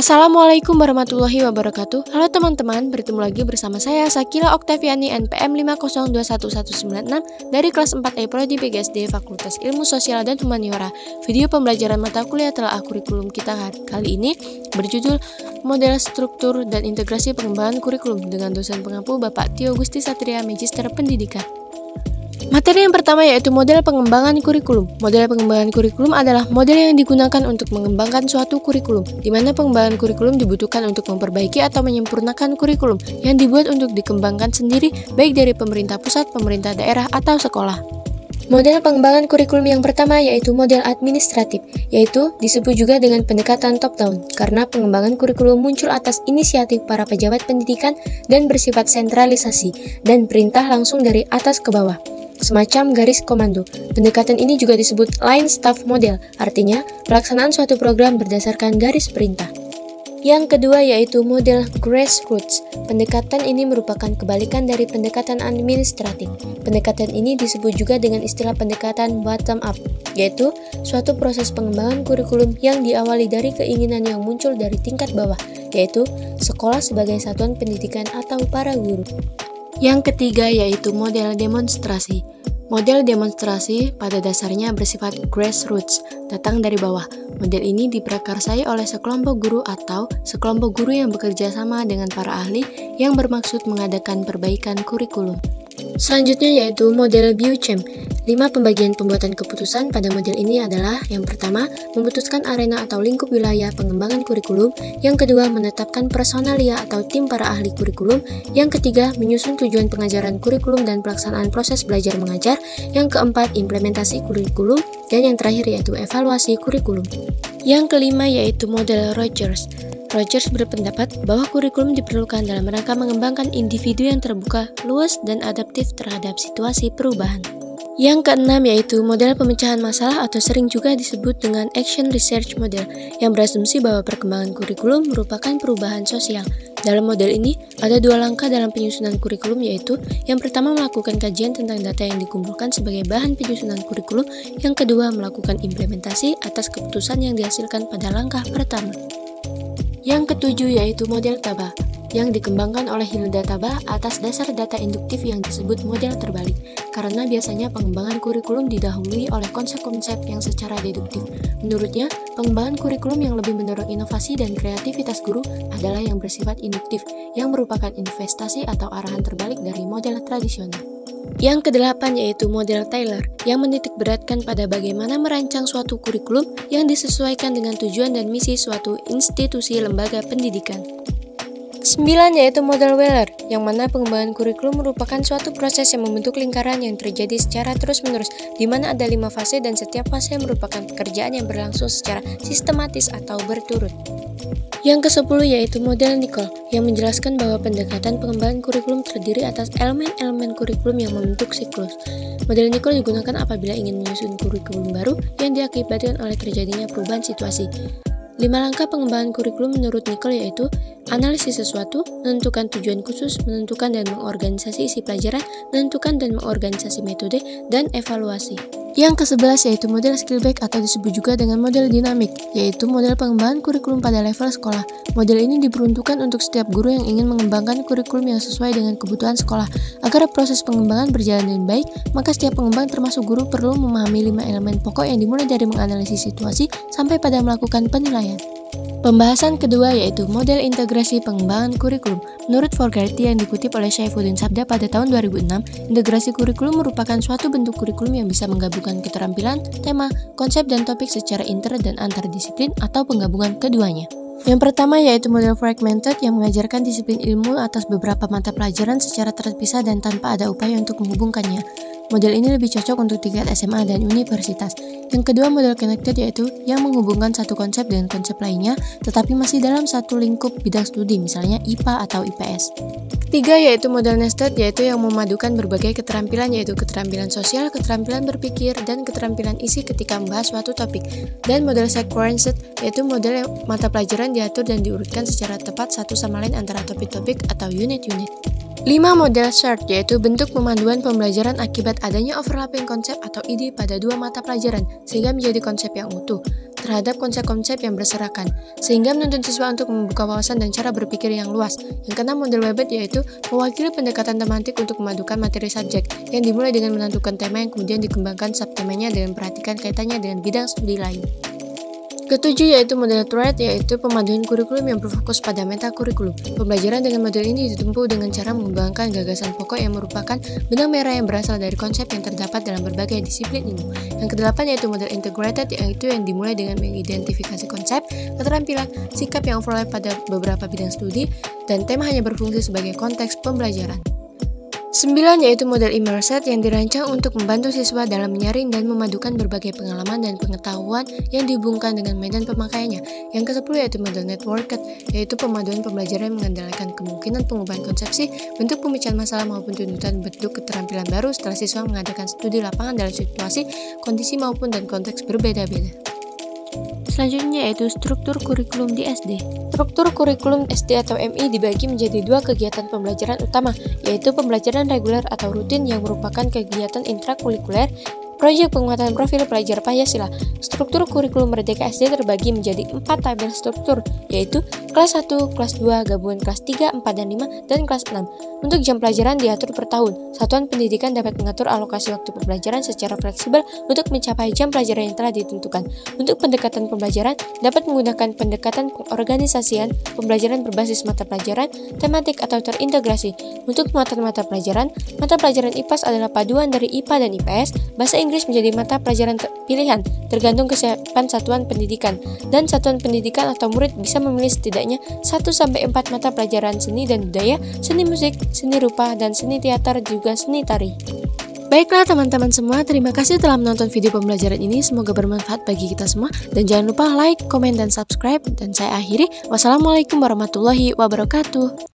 Assalamualaikum warahmatullahi wabarakatuh. Halo teman-teman, bertemu lagi bersama saya Sakila Oktaviani NPM 5021196 dari kelas 4A Prodi PGSD Fakultas Ilmu Sosial dan Humaniora. Video pembelajaran mata kuliah telah kurikulum kita kali ini berjudul Model Struktur dan Integrasi Pengembangan Kurikulum dengan dosen pengampu Bapak Tio Gusti Satria, Magister Pendidikan. Materi yang pertama yaitu model pengembangan kurikulum. Model pengembangan kurikulum adalah model yang digunakan untuk mengembangkan suatu kurikulum, di mana pengembangan kurikulum dibutuhkan untuk memperbaiki atau menyempurnakan kurikulum yang dibuat untuk dikembangkan sendiri, baik dari pemerintah pusat, pemerintah daerah, atau sekolah. Model pengembangan kurikulum yang pertama yaitu model administratif, yaitu disebut juga dengan pendekatan top-down, karena pengembangan kurikulum muncul atas inisiatif para pejabat pendidikan dan bersifat sentralisasi, dan perintah langsung dari atas ke bawah. Semacam garis komando. Pendekatan ini juga disebut line staff model, artinya pelaksanaan suatu program berdasarkan garis perintah. Yang kedua yaitu model grassroots. Pendekatan ini merupakan kebalikan dari pendekatan administratif. Pendekatan ini disebut juga dengan istilah pendekatan bottom up, yaitu suatu proses pengembangan kurikulum yang diawali dari keinginan yang muncul dari tingkat bawah, yaitu sekolah sebagai satuan pendidikan atau para guru. Yang ketiga yaitu model demonstrasi. Model demonstrasi pada dasarnya bersifat grassroots, datang dari bawah. Model ini diprakarsai oleh sekelompok guru atau sekelompok guru yang bekerja sama dengan para ahli yang bermaksud mengadakan perbaikan kurikulum. Selanjutnya yaitu model Beauchamp. 5 pembagian pembuatan keputusan pada model ini adalah: yang pertama, memutuskan arena atau lingkup wilayah pengembangan kurikulum; yang kedua, menetapkan personalia atau tim para ahli kurikulum; yang ketiga, menyusun tujuan pengajaran kurikulum dan pelaksanaan proses belajar mengajar; yang keempat, implementasi kurikulum; dan yang terakhir yaitu evaluasi kurikulum. Yang kelima yaitu model Rogers. Rogers berpendapat bahwa kurikulum diperlukan dalam rangka mengembangkan individu yang terbuka, luas, dan adaptif terhadap situasi perubahan. Yang keenam yaitu model pemecahan masalah atau sering juga disebut dengan Action Research Model, yang berasumsi bahwa perkembangan kurikulum merupakan perubahan sosial. Dalam model ini, ada 2 langkah dalam penyusunan kurikulum, yaitu yang pertama melakukan kajian tentang data yang dikumpulkan sebagai bahan penyusunan kurikulum, yang kedua melakukan implementasi atas keputusan yang dihasilkan pada langkah pertama. Yang ketujuh yaitu model Taba, yang dikembangkan oleh Hilda Taba atas dasar data induktif yang disebut model terbalik, karena biasanya pengembangan kurikulum didahului oleh konsep-konsep yang secara deduktif. Menurutnya, pengembangan kurikulum yang lebih mendorong inovasi dan kreativitas guru adalah yang bersifat induktif, yang merupakan investasi atau arahan terbalik dari model tradisional. Yang kedelapan yaitu model Taylor, yang menitik beratkan pada bagaimana merancang suatu kurikulum yang disesuaikan dengan tujuan dan misi suatu institusi lembaga pendidikan. 9 yaitu model Wheeler, yang mana pengembangan kurikulum merupakan suatu proses yang membentuk lingkaran yang terjadi secara terus-menerus, di mana ada 5 fase dan setiap fase merupakan pekerjaan yang berlangsung secara sistematis atau berturut. Yang ke-10 yaitu model Nicole, yang menjelaskan bahwa pendekatan pengembangan kurikulum terdiri atas elemen-elemen kurikulum yang membentuk siklus. Model Nicole digunakan apabila ingin menyusun kurikulum baru yang diakibatkan oleh terjadinya perubahan situasi. 5 langkah pengembangan kurikulum menurut Nicole yaitu analisis sesuatu, menentukan tujuan khusus, menentukan dan mengorganisasi isi pelajaran, menentukan dan mengorganisasi metode, dan evaluasi. Yang ke-11 yaitu model Skillback atau disebut juga dengan model dinamik, yaitu model pengembangan kurikulum pada level sekolah. Model ini diperuntukkan untuk setiap guru yang ingin mengembangkan kurikulum yang sesuai dengan kebutuhan sekolah. Agar proses pengembangan berjalan dengan baik, maka setiap pengembang termasuk guru perlu memahami 5 elemen pokok yang dimulai dari menganalisis situasi sampai pada melakukan penilaian. Pembahasan kedua yaitu model integrasi pengembangan kurikulum. Menurut Fogarty yang dikutip oleh Saifuddin Sabda pada tahun 2006, integrasi kurikulum merupakan suatu bentuk kurikulum yang bisa menggabungkan keterampilan, tema, konsep, dan topik secara inter dan antardisiplin atau penggabungan keduanya. Yang pertama yaitu model fragmented, yang mengajarkan disiplin ilmu atas beberapa mata pelajaran secara terpisah dan tanpa ada upaya untuk menghubungkannya. Model ini lebih cocok untuk tingkat SMA dan universitas. Yang kedua model connected yaitu yang menghubungkan satu konsep dengan konsep lainnya tetapi masih dalam satu lingkup bidang studi, misalnya IPA atau IPS. Ketiga yaitu model nested, yaitu yang memadukan berbagai keterampilan yaitu keterampilan sosial, keterampilan berpikir, dan keterampilan isi ketika membahas suatu topik. Dan model sequenced yaitu model yang mata pelajaran diatur dan diurutkan secara tepat satu sama lain antara topik-topik atau unit-unit. 5 model SHART yaitu bentuk pemanduan pembelajaran akibat adanya overlapping konsep atau ide pada 2 mata pelajaran sehingga menjadi konsep yang utuh. terhadap konsep-konsep yang berserakan, sehingga menuntun siswa untuk membuka wawasan dan cara berpikir yang luas. Yang keenam, model Webet yaitu mewakili pendekatan tematik untuk memadukan materi subjek, yang dimulai dengan menentukan tema yang kemudian dikembangkan subtemanya dengan perhatikan kaitannya dengan bidang studi lain. Ketujuh yaitu model Thread, yaitu pemaduan kurikulum yang berfokus pada metakurikulum. Pembelajaran dengan model ini ditempuh dengan cara mengembangkan gagasan pokok yang merupakan benang merah yang berasal dari konsep yang terdapat dalam berbagai disiplin ilmu. Yang kedelapan yaitu model Integrated, yaitu yang dimulai dengan mengidentifikasi konsep, keterampilan, sikap yang overlap pada beberapa bidang studi, dan tema hanya berfungsi sebagai konteks pembelajaran. 9 yaitu model Immersed yang dirancang untuk membantu siswa dalam menyaring dan memadukan berbagai pengalaman dan pengetahuan yang dihubungkan dengan medan pemakaiannya. Yang ke-10 yaitu model Networked, yaitu pemaduan pembelajaran yang mengandalkan kemungkinan pengubahan konsepsi, bentuk pemecahan masalah maupun tuntutan bentuk keterampilan baru setelah siswa mengadakan studi lapangan dalam situasi, kondisi maupun dan konteks berbeda-beda. Selanjutnya yaitu struktur kurikulum di SD. Struktur kurikulum SD atau MI dibagi menjadi dua kegiatan pembelajaran utama, yaitu pembelajaran reguler atau rutin yang merupakan kegiatan intrakurikuler, proyek penguatan profil pelajar Pancasila. Struktur kurikulum Merdeka SD terbagi menjadi 4 tabel struktur, yaitu kelas 1, kelas 2, gabungan kelas 3, 4, dan 5, dan kelas 6. Untuk jam pelajaran diatur per tahun. Satuan pendidikan dapat mengatur alokasi waktu pembelajaran secara fleksibel untuk mencapai jam pelajaran yang telah ditentukan. Untuk pendekatan pembelajaran, dapat menggunakan pendekatan pengorganisasian, pembelajaran berbasis mata pelajaran, tematik atau terintegrasi. Untuk mata pelajaran IPAS adalah paduan dari IPA dan IPS, bahasa Inggris menjadi mata pelajaran pilihan, tergantung kesiapan satuan pendidikan. Dan satuan pendidikan atau murid bisa memilih setidaknya 1-4 mata pelajaran seni dan budaya, seni musik, seni rupa, dan seni teater, juga seni tari. Baiklah teman-teman semua, terima kasih telah menonton video pembelajaran ini, semoga bermanfaat bagi kita semua. Dan jangan lupa like, komen, dan subscribe. Dan saya akhiri, wassalamualaikum warahmatullahi wabarakatuh.